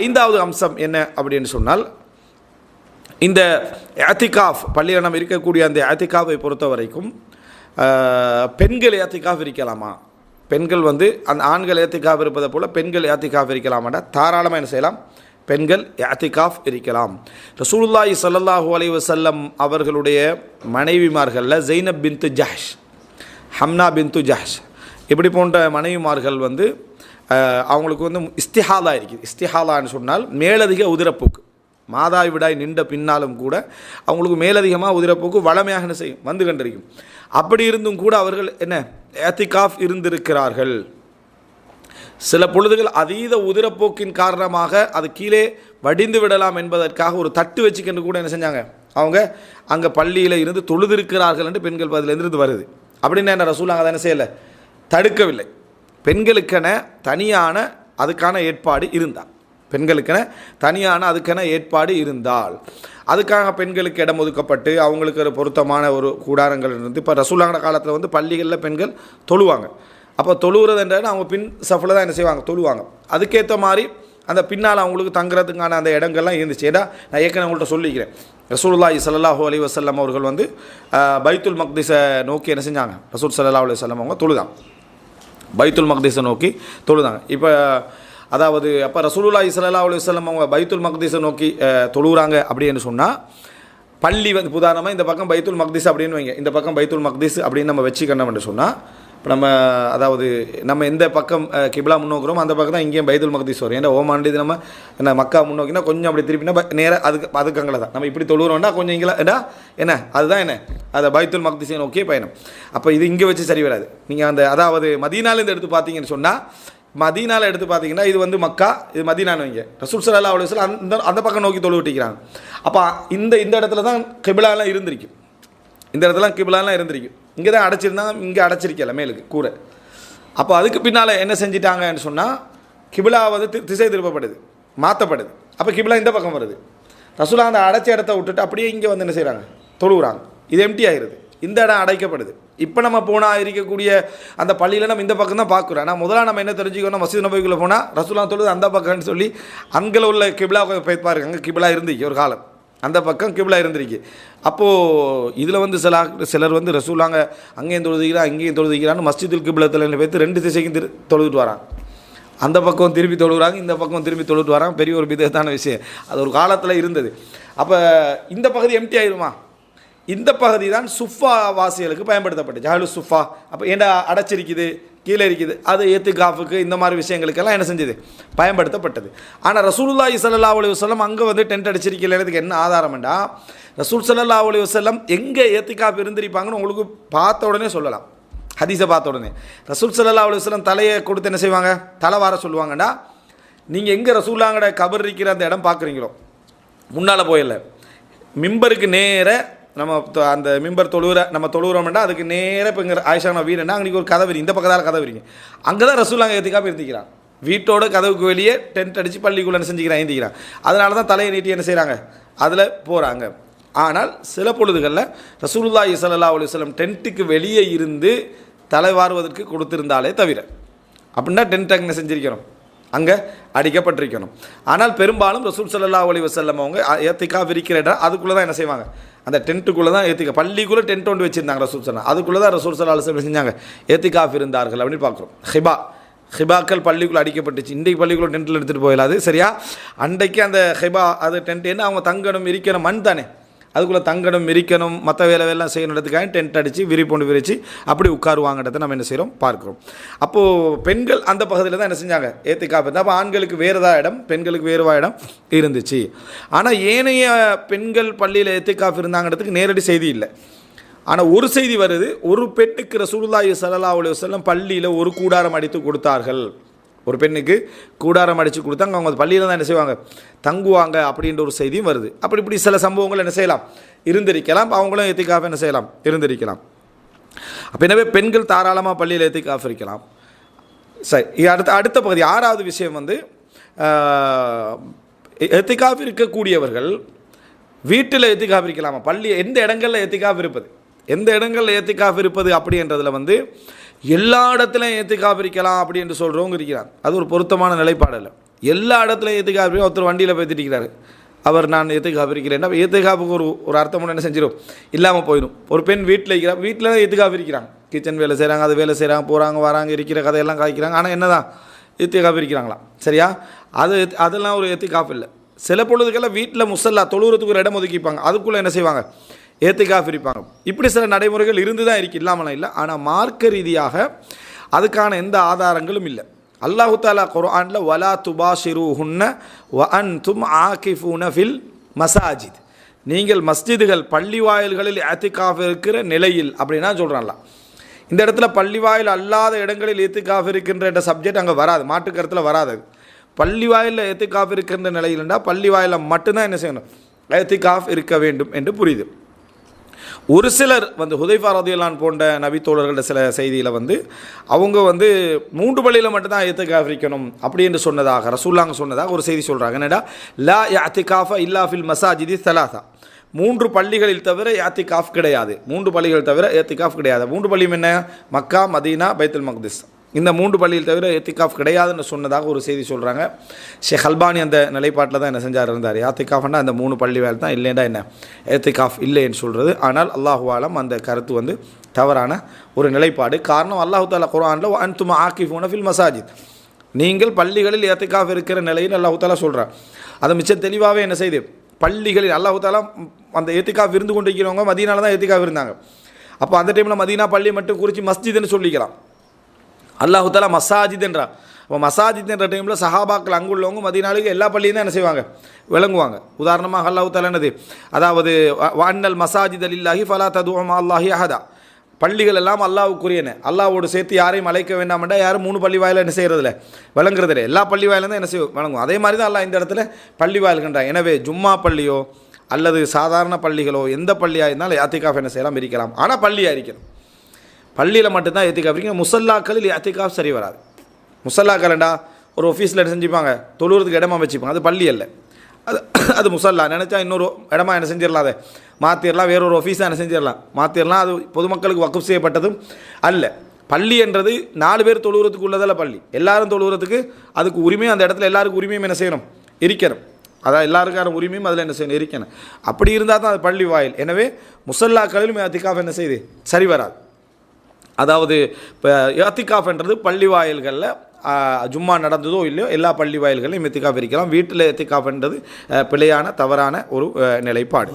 ஐந்தாவது அம்சம் என்ன அப்படின்னு சொன்னால், இந்த இஅ்திகாஃப் பள்ளியில் நம்ம இருக்கக்கூடிய அந்த இஅ்திகாஃபை பொறுத்த வரைக்கும் பெண்கள் இஅ்திகாஃப் இருக்கலாமா? பெண்கள் வந்து அந்த ஆண்கள் இஅ்திகாஃப் இருப்பதை போல் பெண்கள் இஅ்திகாஃப் இருக்கலாமாடா? தாராளமாக என்ன செய்யலாம், பெண்கள் இஅ்திகாஃப் இருக்கலாம். ரசூலுல்லாஹி ஸல்லல்லாஹு அலைஹி வஸல்லம் அவர்களுடைய மனைவிமார்களில் Zainab bint Jahsh, Hamna bint Jahsh இப்படி போன்ற மனைவிமார்கள் வந்து அவங்களுக்கு வந்து இஸ்திஹாலா இருக்குது. இஸ்திஹாலான்னு சொன்னால் மேலதிக உதிரப்போக்கு. மாதாவிடாய் நின்ற பின்னாலும் கூட அவங்களுக்கு மேலதிகமாக உதிரப்போக்கு வளமையாக என்ன செய்யும், வந்து கண்டிருக்கும். அப்படி இருந்தும் கூட அவர்கள் என்ன இஅ்திகாஃப் இருந்திருக்கிறார்கள். சில பொழுதுகள் அதீத உதிரப்போக்கின் காரணமாக அது கீழே வடிந்து விடலாம் என்பதற்காக ஒரு தட்டு வச்சுக்கிட்டு கூட என்ன செஞ்சாங்க, அவங்க அங்கே பள்ளியில் இருந்து தொழுதிருக்கிறார்கள் என்று பெண்கள் பதிலிருந்து வருது. அப்படின்னா என்ன, ரசூலுல்லாஹ் அதை என்ன செய்யலை, தடுக்கவில்லை. பெண்களுக்கென தனியான அதுக்கான ஏற்பாடு இருந்தால், பெண்களுக்கென தனியான அதுக்கான ஏற்பாடு இருந்தால் அதுக்காக பெண்களுக்கு இடம் ஒதுக்கப்பட்டு அவங்களுக்கு ஒரு பொருத்தமான ஒரு கூடாரங்கள் இருந்து. இப்போ ரசூலுல்லாஹ் காலத்தில் வந்து பள்ளிகளில் பெண்கள் தொழுவாங்க. அப்போ தொழுகிறதுன்றது அவங்க பின் சஃபில் தான் என்ன செய்வாங்க, தொழுவாங்க. அதுக்கேற்ற மாதிரி அந்த பின்னால் அவங்களுக்கு தங்குறதுக்கான அந்த இடங்கள்லாம் இருந்துச்சு. ஏன்னா நான் ஏற்கனவே உங்கள்கிட்ட சொல்லிக்கிறேன், ரசூலுல்லாஹி ஸல்லல்லாஹு அலைஹி வஸல்லம் அவர்கள் வந்து பைத்துல் மக்திஸை நோக்கி என்ன செஞ்சாங்க, ரசூல் ஸல்லல்லாஹு அலைஹி வஸல்லம் அவங்க தொழுதாங்க, பைத்துல் மக்திஸை நோக்கி தொழுதாங்க. இப்போ அதாவது அப்போ ரசூலுல்லாஹி ஸல்லல்லாஹு அலைஹி வஸல்லம் அவங்க பைத்துல் மக்திஸை நோக்கி தொழுகிறாங்க அப்படின்னு சொன்னால், பள்ளி வந்து உதாரணமாக இந்த பக்கம் பைத்துல் மக்திஸ் அப்படின்னு வைங்க, இந்த பக்கம் பைத்துல் மக்திஸ் அப்படின்னு நம்ம வச்சுக்கணும்னு சொன்னால், இப்போ நம்ம அதாவது நம்ம எந்த பக்கம் கிப்லா முன்னோக்கிறோம் அந்த பக்கம் தான் இங்கேயும் பைத்துல் மக்திஸ் வரும். ஏன்னா ஓமாண்டு இது நம்ம என்ன மக்கா முன்னோக்கினா கொஞ்சம் அப்படி திருப்பினா நேராக அதுக்கு அங்கே தான் நம்ம இப்படி தொழுகிறோம்னா கொஞ்சம் இங்கே என்ன அதுதான் என்ன அதை பைத்துல் மக்திஸை நோக்கியே பயணம். அப்போ இது இங்கே வச்சு சரி வராது. நீங்கள் அந்த அதாவது மதீனாலேருந்து எடுத்து பார்த்தீங்கன்னு சொன்னால், மதீனாவில் எடுத்து பார்த்தீங்கன்னா இது வந்து மக்கா, இது மதீனான்னு வைங்க, ரசூல் ஸல்லல்லாஹு அலைஹி வஸல்லம் அந்த பக்கம் நோக்கி தொழு விட்டிக்கிறாங்க. அப்போ இந்த இடத்துல தான் கிப்லாலாம் இருந்திருக்கும், இந்த இடத்துல கிப்லாலாம் இருந்திருக்கும். இங்கே தான் அடைச்சிருந்தாங்க, இங்கே அடைச்சிருக்கல மேலுக்கு கூரை. அப்போ அதுக்கு பின்னால் என்ன செஞ்சிட்டாங்கன்னு சொன்னால், கிப்லா வந்து திசை திருப்பப்படுது, மாற்றப்படுது. அப்போ கிப்லா இந்த பக்கம் வருது. ரசூலா அந்த அடைச்ச இடத்த விட்டுட்டு அப்படியே இங்கே வந்து என்ன செய்கிறாங்க, தொழுகிறாங்க. இது எம்டி ஆகிடுது, இந்த இடம் அடைக்கப்படுது. இப்போ நம்ம போனால் இருக்கக்கூடிய அந்த பள்ளியில் நம்ம இந்த பக்கம் தான் பார்க்குறோம். ஆனால் முதல்ல நம்ம என்ன தெரிஞ்சுக்கணும், மஸ்ஜித் நபவிக்குள்ளே போனால் ரசூலா தொழுது அந்த பக்கம்னு சொல்லி அங்கே உள்ள கிப்லா பாருங்க, அங்கே கிப்லா இருந்துச்சு ஒரு காலம், அந்த பக்கம் கிப்லா இருந்திருக்கு. அப்போது இதில் வந்து சிலர் வந்து ரசூலாங்க அங்கேயும் தொழுதுக்கிறான் இங்கேயும் தொழுதுக்கிறான்னு மஸ்ஜிதுல் கிப்லத்தில் வைத்து ரெண்டு திசைக்கும் தொழுதுட்டு வராங்க. அந்த பக்கம் திரும்பி தொழுகிறாங்க, இந்த பக்கம் திரும்பி தொழுட்டு வராங்க. பெரிய ஒரு பிதத்தான விஷயம், அது ஒரு காலத்தில் இருந்தது. அப்போ இந்த பகுதி எம்டி ஆயிடுமா, இந்த பகுதி தான் சுஃபா வாசிகளுக்கு பயன்படுத்தப்பட்டு ஜஹலு சுஃபா. அப்போ ஏண்டா அடைச்சிருக்குது கீழே இருக்குது, அது இஅ்திகாஃபுக்கு இந்த மாதிரி விஷயங்களுக்கெல்லாம் என்ன செஞ்சது, பயன்படுத்தப்பட்டது. ஆனால் ரசூலுல்லாஹி ஸல்லல்லாஹு அலைஹி வஸல்லம் அங்கே வந்து டென்ட் அடிச்சிருக்கிறதுக்கு என்ன ஆதாரம்டா, ரசூல் ஸல்லல்லாஹு அலைஹி வஸல்லம் எங்கே இஅ்திகாஃப் இருந்திருப்பாங்கன்னு உங்களுக்கு பார்த்த உடனே சொல்லலாம். ஹதீஸை பார்த்த உடனே ரசூல் ஸல்லல்லாஹு அலைஹி வஸல்லம் தலையை கொடுத்து என்ன செய்வாங்க, தலை வார சொல்லுவாங்கடா. நீங்கள் எங்கே ரசூலுல்லாஹ்வோட கபர் இருக்கிற அந்த இடம் பார்க்குறீங்களோ முன்னால் போயிடல, மிம்பருக்கு நேர நம்ம அந்த மிம்பர் நம்ம தொழுகிறோம்னா அதுக்கு நேராக இப்போ இங்கே ஆயிஷான வீடுன்னா அன்றைக்கி ஒரு கதவு இந்த பக்கத்தால் கதவு விரிங்க, அங்கே தான் ரசூலுல்லாஹ் இஅ்திகாஃப் இருந்திக்கிறான். வீட்டோட கதவுக்கு வெளியே டென்ட் அடித்து பள்ளிக்குள்ளே என்ன செஞ்சுக்கிறான், ஏந்திக்கிறான். அதனால தான் தலையை நீட்டி என்ன செய்கிறாங்க, அதில் போகிறாங்க. ஆனால் சில பொழுதுகளில் ரசூலுல்லாஹி ஸல்லல்லாஹு அலைஹி வஸல்லம் டென்ட்டுக்கு வெளியே இருந்து தலை வாருவதற்கு கொடுத்திருந்தாலே தவிர, அப்படின்னா டென்ட் அங்கே செஞ்சிருக்கிறோம், அங்கே அடிக்கப்பட்டிருக்கணும். ஆனால் பெரும்பாலும் ரசூல் ஸல்லல்லாஹு அலைஹி வஸல்லம் அவங்க இஅ்திகாஃப் இருக்கிற இடம் அதுக்குள்ளே தான் என்ன செய்வாங்க, அந்த டென்ட்டுக்குள்ளே தான் இஅ்திகாஃப், பள்ளிக்குள்ளே டென்ட் ஒன்று வச்சுருந்தாங்க ரசூல் ஸல்லல்லாஹு, அதுக்குள்ளே தான் ரசூல் ஸல்லல்லாஹு அலைஹி வஸல்லம் செஞ்சாங்க இஅ்திகாஃப் இருந்தார்கள் அப்படின்னு பார்க்குறோம். ஹிபாக்கள் பள்ளிக்குள்ளே அடிக்கப்பட்டுச்சு. இன்றைக்கு பள்ளிக்குள்ளே டென்ட்டில் எடுத்துகிட்டு போயிடாது சரியா. அன்றைக்கு அந்த ஹிபா அது டென்ட் என்ன, அவங்க தங்கணும் இருக்கணும், மண் தானே, அதுக்குள்ளே தங்கணும் இருக்கணும் மற்ற வேலையெல்லாம் செய்யணுன்றதுக்காக டென்ட் அடித்து விரிப்பொண்டு விரித்து அப்படி உட்காருவாங்கன்றதை நம்ம என்ன செய்கிறோம் பார்க்குறோம். அப்போது பெண்கள் அந்த பகுதியில் தான் என்ன செஞ்சாங்க, இஅ்திகாஃப் இருந்தால். அப்போ ஆண்களுக்கு வேறுதா இடம், பெண்களுக்கு வேறுவா இடம் இருந்துச்சு. ஆனால் ஏனைய பெண்கள் பள்ளியில் இஅ்திகாஃப் இருந்தாங்கிறதுக்கு நேரடி செய்தி இல்லை. ஆனால் ஒரு செய்தி வருது, ஒரு பெண்ணுக்கு ரசூலுல்லாஹி ஸல்லல்லாஹு அலைஹி வஸல்லம் பள்ளியில் ஒரு கூடாரம் அடித்து கொடுத்தார்கள். ஒரு பெண்ணுக்கு கூடாரம் அடித்து கொடுத்தாங்க, அவங்க பள்ளியில் தான் என்ன செய்வாங்க, தங்குவாங்க அப்படின்ற ஒரு செய்தியும் வருது. இப்படி சில சம்பவங்கள் என்ன செய்யலாம், இருந்திருக்கலாம். அவங்களும் இஅ்திகாஃப் என்ன செய்யலாம், இருந்திருக்கலாம். அப்போ எனவே பெண்கள் தாராளமாக பள்ளியில் இஅ்திகாஃப் இருக்கலாம். சரி, அடுத்த பகுதி ஆறாவது விஷயம் வந்து இஅ்திகாஃப் இருக்கக்கூடியவர்கள் வீட்டில் இஅ்திகாஃப் இருக்கலாமா, பள்ளி எந்த இடங்களில் இஅ்திகாஃப் இருப்பது, எந்த இடங்களில் இஅ்திகாஃப் இருப்பது அப்படின்றதில் வந்து எல்லா இடத்துலையும் இஅ்திகாஃப் இருக்கலாம் அப்படி என்று சொல்கிறவங்க இருக்கிறாங்க. அது ஒரு பொருத்தமான நிலைப்பாடு இல்லை. எல்லா இடத்துலையும் ஏத்துக்காஃப் ஒருத்தர் வண்டியில் போய் திட்டிக்கிறாரு, அவர் நான் ஏத்துக்காஃப் இருக்கிறேன்னா ஏத்துக்காஃபுக்கு ஒரு அர்த்தம் என்ன செஞ்சிடும், இல்லாமல் போயிடும். ஒரு பெண் வீட்டில் இருக்கிறா, வீட்டில் தான் ஏத்துக்காஃப் இருக்கிறாங்க, கிச்சன் வேலை செய்கிறாங்க, அது வேலை செய்கிறாங்க, போகிறாங்க வராங்க, இருக்கிற கதையெல்லாம் காய்க்கிறாங்க, ஆனால் என்ன தான் ஏத்துக்காஃப் இருக்கிறாங்களா? சரியா? அதெல்லாம் ஒரு ஏத்துக்காஃப் இல்லை. சில பொழுதுக்கெல்லாம் வீட்டில் முசல்லா தொழுகிறதுக்கு ஒரு இடம் ஒதுக்கிப்பாங்க, அதுக்குள்ளே என்ன செய்வாங்க, ஏத்துக்காஃப் இருப்பாங்க. இப்படி சில நடைமுறைகள் இருந்து தான் இருக்குது, இல்லாமலாம் இல்லை. ஆனால் மார்க்க ரீதியாக அதுக்கான எந்த ஆதாரங்களும் இல்லை. அல்லாஹு தாலா குர்ஆன்ல வலா துபாஷிருஹுன்ன வ அன்தும் ஆகிஃபூன ஃபில் மசாஜித், நீங்கள் மஸ்ஜிதுகள் பள்ளி வாயில்களில் ஏத்திகாஃப் இருக்கிற நிலையில் அப்படின்னா சொல்கிறான்ல. இந்த இடத்துல பள்ளி வாயில் அல்லாத இடங்களில் ஏத்திகாஃப் இருக்கின்ற சப்ஜெக்ட் அங்கே வராது, மாட்டு கருத்தில் வராது. பள்ளி வாயிலில் ஏத்திகாஃப் இருக்கின்ற நிலையில்ண்டா பள்ளி வாயிலில் மட்டும்தான் என்ன செய்யணும், ஏத்திகாஃப் இருக்க வேண்டும் என்று புரியுது. ஒரு சிலர் ஹுதைஃபா ரலியல்லாஹு போன்ற நபி தோழர்களோட சில செய்தியில் அவங்க 3 பள்ளியில் மட்டும்தான் ஏத்திகாஃப் இருக்கணும் அப்படி என்று சொன்னதாக ரசூலுல்லாஹ் சொன்னதாக ஒரு செய்தி சொல்கிறாங்க. என்னடா லா இஅ்திகாஃப இல்லா ஃபில் மசாஜிதி ஸலாஸா, 3 பள்ளிகளில் தவிர ஏத்திகாஃப் கிடையாது. 3 பள்ளிகள் தவிர ஏத்திகாஃப் கிடையாது. 3 பள்ளியும் என்ன, மக்கா, மதீனா, பைத்துல் மக்திஸ். இந்த 3 பள்ளியில் தவிர ஏத்திகாஃப் கிடையாதுன்னு சொன்னதாக ஒரு செய்தி சொல்கிறாங்க. ஷேக் அல்பானி அந்த நிலைப்பாட்டில் தான் என்ன செஞ்சார் இருந்தார், ஏத்திகாஃப்னா அந்த 3 பள்ளி வேலை தான், இல்லைண்டா என்ன ஏத்திகாஃப் இல்லைன்னு சொல்கிறது. ஆனால் அல்லாஹு ஆலம் அந்த கருத்து தவறான ஒரு நிலைப்பாடு. காரணம் அல்லாஹு தாலா குர்ஆனில் அன்தும் ஆகிஃபூன ஃபில் மசாஜித், நீங்கள் பள்ளிகளில் ஏத்திகாஃப் இருக்கிற நிலையில் அல்லாஹு தாலா சொல்கிறார். அதை மிச்சம் தெளிவாகவே என்ன செய்து, பள்ளிகளில் அல்லாஹு தாலா அந்த ஏத்திகாஃப் இருந்து கொண்டு இருக்கிறவங்க மதீனாவில் தான் ஏத்திகாஃப் இருந்தாங்க. அப்போ அந்த டைமில் மதீனா பள்ளி மட்டும் குறித்து மஸ்ஜித்னு சொல்லிக்கலாம். அல்லாஹு தாலா மசாஜித் என்றான். அப்போ மசாஜித் என்ற டைமில் சஹாபாக்கள் அங்குள்ளவங்க மதீனாவுக்கு எல்லா பள்ளியும் தான் என்ன செய்வாங்க, விளங்குவாங்க. உதாரணமாக அல்லாஹு தாலா என்னது, அதாவது வஅன்னல் மசாஜித லில்லாஹி ஃபலா ததுஉ மஅ அல்லாஹி அஹதா, பள்ளிகள் எல்லாம் அல்லாஹ்வுக்குரியன, அல்லாஹ்வோடு சேர்த்து யாரையும் அழைக்க வேண்டாம்டா யாரும் 3 பள்ளி வாயில என்ன செய்கிறதில்ல, விளங்குறதில்ல. எல்லா பள்ளி வாயிலும் தான் என்ன செய்வோம், விளங்கும். அதே மாதிரி தான் அல்லாஹ் இந்த இடத்துல பள்ளி வாயில்கின்றான். எனவே ஜும்மா பள்ளியோ அல்லது சாதாரண பள்ளிகளோ எந்த பள்ளியாக இருந்தாலும் ஏத்திகாஃப் என்ன செய்யலாம், இருக்கலாம். ஆனால் பள்ளியாக இருக்கணும், பள்ளியில் மட்டும்தான் ஏத்திகாஃப் இருக்கணும். முசல்லாக்களில் ஏத்திகாஃப் சரி வராது. முசல்லாக்கள்டா ஒரு ஆஃபீஸில் என்ன செஞ்சுப்பாங்க, தொழுகிறதுக்கு இடமா வச்சுப்பாங்க, அது பள்ளி அல்ல, அது முசல்லா. நினச்சா இன்னொரு இடமா என்ன செஞ்சிடலாம், அதை மாற்றிடலாம், வேறொரு ஆஃபீஸாக என்ன செஞ்சிடலாம், மாற்றிடலாம். அது பொதுமக்களுக்கு வக்ஃப் செய்யப்பட்டதும் அல்ல. பள்ளி என்றது 4 பேர் தொழுகிறதுக்கு உள்ளதில் பள்ளி, எல்லாரும் தொழுகிறதுக்கு அதுக்கு உரிமையும் அந்த இடத்துல எல்லாருக்கும் உரிமையும் என்ன செய்யணும், இருக்கணும். அதான் எல்லாருக்கான உரிமையும் அதில் என்ன செய்யணும், இருக்கணும். அப்படி இருந்தால் தான் அது பள்ளி வாயில். எனவே முசல்லாக்களிலும் ஏத்திகாஃப் என்ன செய்யுது, சரி வராது. அதாவது இப்போ ஏத்திகாஃப் என்றது பள்ளி வாயில்களில் ஜும்மா நடந்ததோ இல்லையோ எல்லா பள்ளி வாயில்களையும் ஏத்திகாஃப் இருக்கலாம். வீட்டில் ஏத்திகாஃப் என்றது பிழையான தவறான ஒரு நிலைப்பாடு.